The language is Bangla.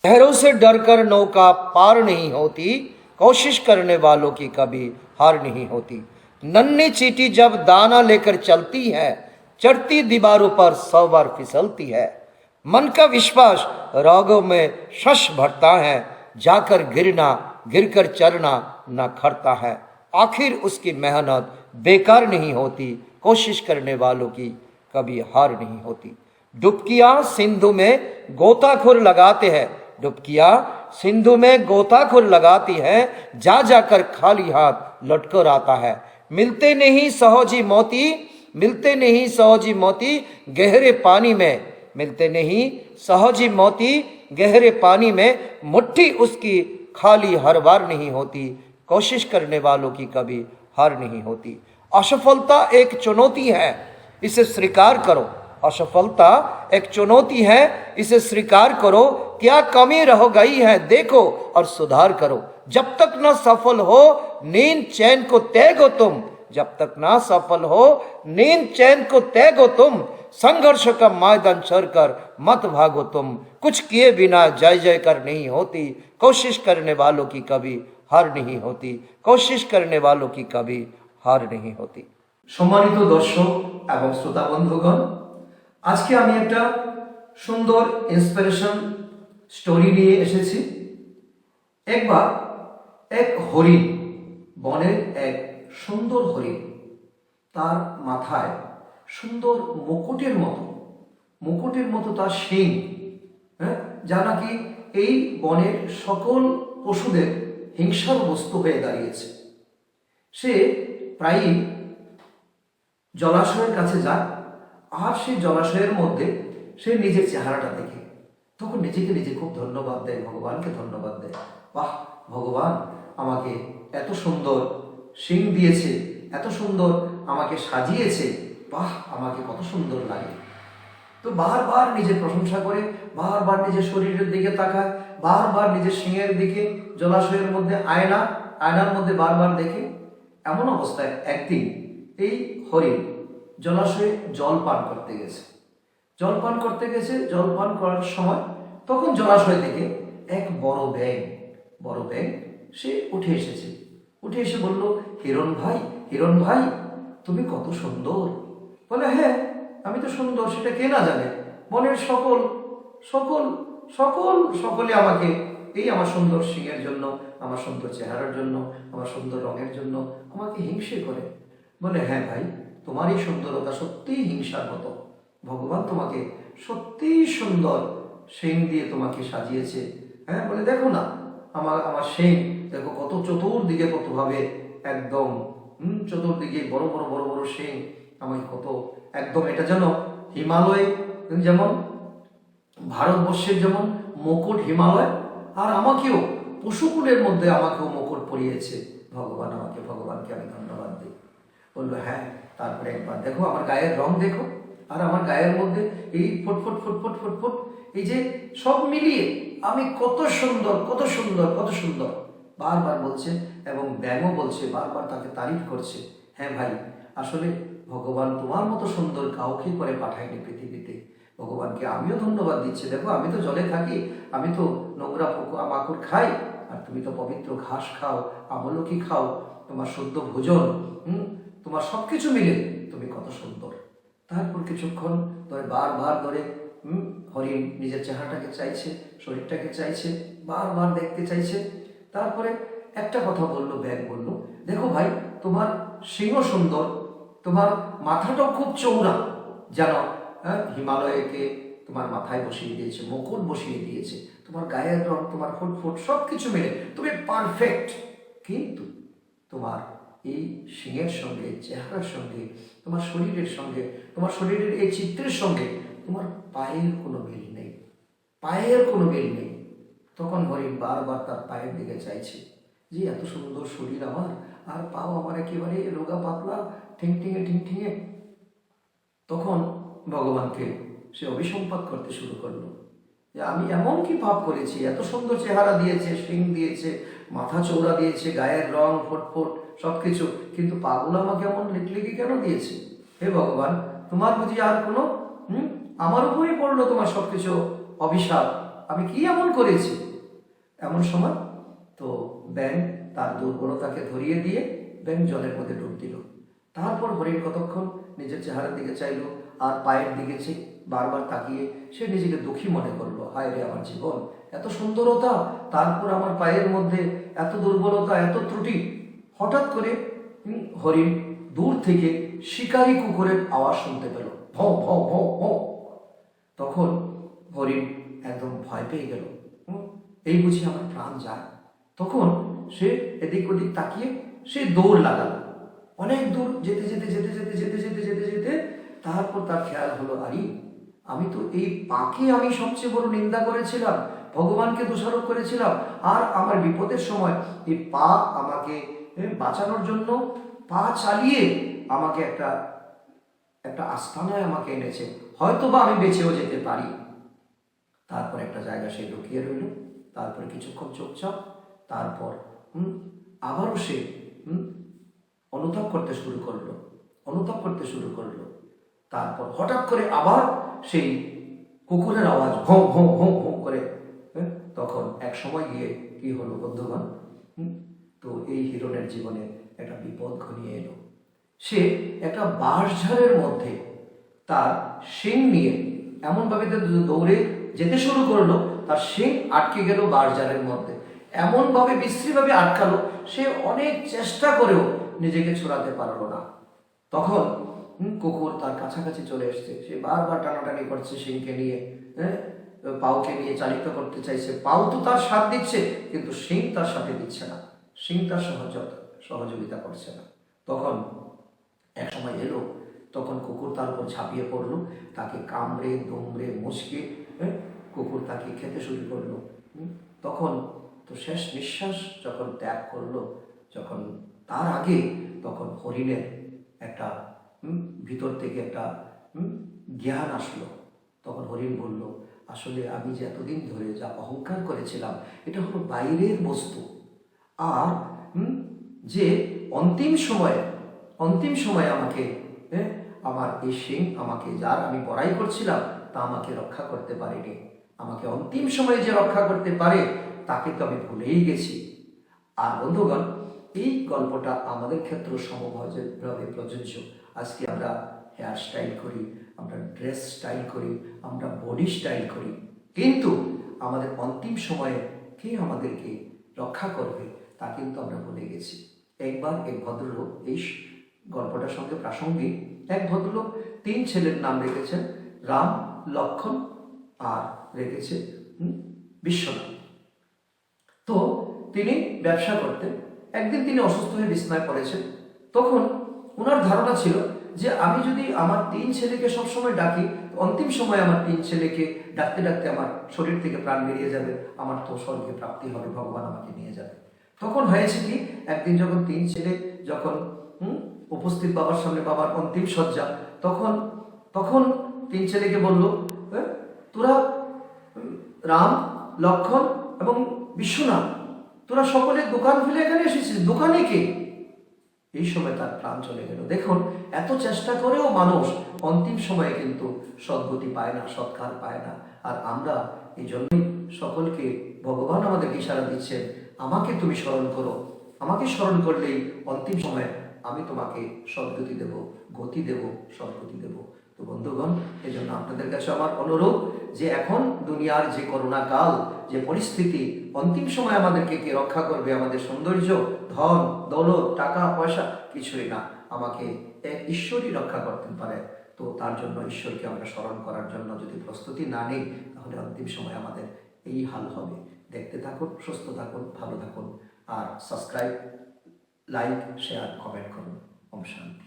लहरों से डरकर नौका पार नहीं होती, कोशिश करने वालों की कभी हार नहीं होती। नन्ही चींटी जब दाना लेकर चलती है, चढ़ती दीवारों पर 100 बार फिसलती है। मन का विश्वास रागों में शश भरता है, जाकर गिरना गिरकर चढ़ना न खड़ता है। आखिर उसकी मेहनत बेकार नहीं होती, कोशिश करने वालों की कभी हार नहीं होती। डुबकियां सिंधु में गोताखोर लगाते हैं, डुबकियां सिंधु में गोताखोर लगाती है, जा जाकर खाली हाथ लौटकर आता है। मिलते नहीं सहजी मोती, मिलते नहीं सहजी मोती गहरे पानी में, मिलते नहीं सहजी मोती गहरे पानी में, मुट्ठी उसकी खाली हर बार नहीं होती, कोशिश करने वालों की कभी हार नहीं होती। असफलता एक चुनौती है, इसे स्वीकार करो। असफलता एक चुनौती है, इसे स्वीकार करो। क्या कमी रह गई है देखो और सुधार करो। जब तक न सफल हो नींद चैन को त्यागो तुम, जब तक ना सफल हो नींद चैन को त्यागो तुम। संघर्ष का मैदान छोड़कर मत भागो तुम, कुछ किए बिना जय जयकार नहीं होती, कोशिश करने वालों की कभी हार नहीं होती, कोशिश करने वालों की कभी हार नहीं होती। সম্মানিত দর্শক এবং শ্রোতা বন্ধুগণ, আজকে আমি একটা সুন্দর ইন্সপিরেশন স্টোরি নিয়ে এসেছি। একবার এক হরিণ, বনের এক সুন্দর হরিণ, তার মাথায় সুন্দর মুকুটের মতো তার শিং, যা নাকি এই বনের সকল পশুদের হিংসার বস্তু হয়ে দাঁড়িয়েছে। সে প্রায়ই জলাশয়ের কাছে যায়, আর সেই জলাশয়ের মধ্যে সে নিজের চেহারাটা দেখে তখন নিজেকে নিজে খুব ধন্যবাদ দেয়, ভগবানকে ধন্যবাদ দেয়। বাহ, ভগবান আমাকে এত সুন্দর শিং দিয়েছে, এত সুন্দর আমাকে সাজিয়েছে, বাহ আমাকে কত সুন্দর লাগে। তো বারবার নিজের প্রশংসা করে, বারবার নিজের শরীরের দিকে তাকায়, বারবার নিজের শিংয়ের দিকে, জলাশয়ের মধ্যে আয়নার মধ্যে বারবার দেখে। এমন অবস্থায় একদিন এই হরিণ জলাশয়ে জল পান করতে গেছে। জল পান করার সময় তখন জলাশয় থেকে এক বড় ব্যাঙ সে উঠে এসে বলল, হিরণ ভাই তুমি কত সুন্দর। বলে, হ্যাঁ আমি তো সুন্দর, সেটা কে না জানে। বনের সকলে আমাকে এই আমার সুন্দর শিংয়ের জন্য, আমার সুন্দর চেহারার জন্য, আমার সুন্দর রঙের জন্য আমাকে হিংসে করে। বলে, হ্যাঁ ভাই, তোমার এই সুন্দরতা সত্যিই হিংসার মতো। ভগবান তোমাকে সত্যিই সুন্দর শিং দিয়ে তোমাকে সাজিয়েছে। হ্যাঁ, বলে দেখো না আমার শিং, দেখো কত চতুর্দিকে কতভাবে একদম চতুর্দিকে বড় বড় শিং, আমাকে কত একদম, এটা যেন হিমালয়, যেমন ভারতবর্ষের যেমন মুকুট হিমালয়, আর আমাকেও পশুকুলের মধ্যে আমাকেও মুকুট পরিয়েছে ভগবানকে আমি ধন্যবাদ দিই। বললো, হ্যাঁ তারপরে একবার দেখো আমার গায়ের রং দেখো, আর আমার গায়ের মধ্যে এই ফুট এই যে সব মিলিয়ে আমি কত সুন্দর বারবার বলছে, এবং ব্যাঙও বলছে, বারবার তাকে তারিফ করছে। হ্যাঁ ভাই, আসলে ভগবান তোমার মতো সুন্দর কাউকে করে পাঠায়নি পৃথিবীতে। ভগবানকে আমিও ধন্যবাদ দিচ্ছি। দেখো আমি তো জলে থাকি, আমি তো নোংরা পোকা মাকড় খাই, আর তুমি তো পবিত্র ঘাস খাও, আমলকি খাও, তোমার শুদ্ধ ভোজন, তোমার সবকিছু মিলে তুমি কত সুন্দর। তারপর কিছুক্ষণ ধরে বারবার ধরে হরিণ নিজের চেহারাটাকে চাইছে, শরীরটাকে চাইছে, বারবার দেখতে চাইছে। তারপরে একটা কথা বললো, ব্যাঙ বলল, দেখো ভাই, তোমার সিংহ সুন্দর, তোমার মাথাটাও খুব চৌড়া, যেন হিমালয়কে তোমার মাথায় বসিয়ে দিয়েছে, মুকুট বসিয়ে দিয়েছে, তোমার গায়ের রং, তোমার ফুট সবকিছু মিলে তুমি পারফেক্ট। কিন্তু তোমার এই শিংয়ের সঙ্গে, চেহারার সঙ্গে, তোমার শরীরের সঙ্গে, তোমার শরীরের এই চিত্রের সঙ্গে তোমার পায়ের কোনো মিল নেই। তখন হরিণ বারবার তার পায়ের দিকে চাইছে, যে এত সুন্দর শরীর আমার, আর পাও আমার একেবারে রোগা পাতলা, ঠিংঠিঙে। তখন ভগবানকে সে অভিসম্পাত করতে শুরু করলো, যে আমি এমন কি পাপ করেছি, এত সুন্দর চেহারা দিয়েছে, শিং দিয়েছে, মাথা চৌড়া দিয়েছে, গায়ের রং ফুট সবকিছু, কিন্তু পাগুলো আমাকে এমন লিখলিখি কেন দিয়েছে? হে ভগবান, তোমার বুঝি আর কোনো আমার উপরেই পড়লো তোমার সবকিছু অভিশাপ, আমি কি এমন করেছি? এমন সময় তো ব্যাঙ তার দুর্বলতাকে ধরিয়ে দিয়ে ব্যাঙ জলের মধ্যে ডুব দিল। তারপর হরিণ কতক্ষণ নিজের চেহারার দিকে চাইলো আর পায়ের দিকে বারবার তাকিয়ে সে নিজেকে দুঃখী মনে করলো, হায় রে আমার জীবন, এত সুন্দরতা, তারপর আমার পায়ের মধ্যে এত দুর্বলতা, এত ত্রুটি। হঠাৎ করে হরিণ দূর থেকে শিকারী কুকুরের আওয়াজ শুনতে পেল, ভৌ ভৌ ভৌ ভৌ। তখন হরিণ একদম ভয় পেয়ে গেল, এই বুঝি আমার প্রাণ যায়। তখন সে এদিক ওদিক তাকিয়ে সে দৌড় লাগালো। অনেক দূর যেতে যেতে যেতে যেতে যেতে যেতে যেতে যেতে তারপর তার খেয়াল হলো, আরে আমি তো এই পাকে আমি সবচেয়ে বড় নিন্দা করেছিলাম, ভগবানকে দোষারোপ করেছিলাম, আর আমার বিপদের সময় এই পা আমাকে বাঁচানোর জন্য পা চালিয়ে আমাকে একটা একটা আস্তানায় আমাকে এনেছে, হয়তো বা আমি বেঁচেও যেতে পারি। তারপর একটা জায়গা সে লুকিয়ে রইল, তারপরে কিছুক্ষণ চুপচাপ, তারপর আবারও সে অনুতাপ করতে শুরু করলো, অনুতাপ করতে শুরু করলো। তারপর হঠাৎ করে আবার সেই কুকুরের আওয়াজ ভোঁ ভোঁ ভোঁ ভোঁ করে। তখন এক সময় গিয়ে কি হলো বন্ধুগণ, তো এই হিরণের জীবনে একটা বিপদ ঘনিয়ে এলো। সে একটা বাঁশঝাড়ের মধ্যে তার শিং নিয়ে এমনভাবে দৌড়ে যেতে শুরু করলো, তার শিং আটকে গেল বাঁশঝাড়ের মধ্যে, এমনভাবে বিশ্রীভাবে আটকালো, সে অনেক চেষ্টা করেও নিজেকে ছড়াতে পারলো না। তখন কুকুর তার কাছাকাছি চলে এসছে, সে বারবার টানাটানি করছে শিংকে নিয়ে, পাউকে নিয়ে চালিত করতে চাইছে, পাউ তো তার সাথ দিচ্ছে কিন্তু শিং তার সাথে দিচ্ছে না, শিং তার সহযোগিতা করছে না। তখন এক সময় এলো, তখন কুকুর তার উপর ঝাঁপিয়ে পড়লো, তাকে কামড়ে দুমড়ে মুচকে কুকুর তাকে খেতে শুরু করলো। তখন তো শেষ নিঃশ্বাস যখন ত্যাগ করলো, যখন তার আগে তখন হরিণের একটা ভিতর থেকে একটা জ্ঞান আসলো। তখন হরিণ বলল, আসলে আমি যে এতদিন ধরে যা অহংকার করেছিলাম এটা হলো বাইরের বস্তু, আর যে অন্তিম সময়ে আমাকে আমার এই শিং আমাকে, যার আমি বড়াই করছিলাম তা আমাকে রক্ষা করতে পারেনি, আমাকে অন্তিম সময়ে যে রক্ষা করতে পারে তাকে তো আমি ভুলেই গেছি। আর বন্ধুগণ, এই গল্পটা আমাদের ক্ষেত্রে সমভাবে প্রযোজ্য। আজকে আমরা হেয়ার স্টাইল করি, আমরা ড্রেস স্টাইল করি, আমরা বডি স্টাইল করি, কিন্তু আমাদের অন্তিম সময়ে কে আমাদেরকে রক্ষা করবে তা কিন্তু আমরা ভুলে গেছি। একবার এক ভদ্রলোক, এই গল্পটার সঙ্গে প্রাসঙ্গিক, এক ভদ্রলোক 3 ছেলের নাম রেখেছেন, রাম, লক্ষণ আর রেখেছে বিশ্বনাথ। তো তিনি ব্যবসা করতেন। একদিন তিনি অসুস্থ হয়ে বিছানায় পড়েছেন। তখন ওনার ধারণা ছিল যে আমি যদি আমার 3 ছেলেকে সবসময় ডাকি, অন্তিম সময় আমার 3 ছেলেকে ডাকতে ডাকতে আমার শরীর থেকে প্রাণ বেরিয়ে যাবে, আমার তো স্বর্গে প্রাপ্তি হবে, ভগবান আমাকে নিয়ে যাবে। তখন হয়েছে কি, একদিন যখন 3 ছেলে যখন উপস্থিত বাবার সামনে, বাবার অন্তিম শয্যা, তখন 3 ছেলেকে বলল, তোরা রাম, লক্ষণ এবং বিশ্বনাথ, তোরা সকলে দোকান ফেলে এখানে এসেছিস, দোকানে কে? এই সময় তার প্রাণ চলে গেল। দেখুন, এত চেষ্টা করেও মানুষ অন্তিম সময়ে কিন্তু সদ্গতি পায় না, সৎকার পায় না। আর আমরা এই জন্যই সকলকে ভগবান আমাদেরকে ইশারা দিচ্ছেন, আমাকে তুমি স্মরণ করো, আমাকে স্মরণ করলেই অন্তিম সময়ে আমি তোমাকে সদ্গতি দেব, গতি দেব, সদ্গতি দেব। তো বন্ধুগণ, এই জন্য আপনাদের কাছে আমার অনুরোধ যে এখন দুনিয়ার যে করোনা কাল, যে পরিস্থিতি, অন্তিম সময় আমাদেরকে কে রক্ষা করবে? আমাদের সৌন্দর্য, ধন দৌলত, টাকা পয়সা কিছুই না, আমাকে এক ঈশ্বরই রক্ষা করতে পারে। তো তার জন্য ঈশ্বরকে আমরা স্মরণ করার জন্য যদি প্রস্তুতি না নিই, তাহলে অন্তিম সময় আমাদের এই হাল হবে। দেখতে থাকুন, সুস্থ থাকুন, ভালো থাকুন, আর সাবস্ক্রাইব, লাইক, শেয়ার, কমেন্ট করুন। ওম শান্তি।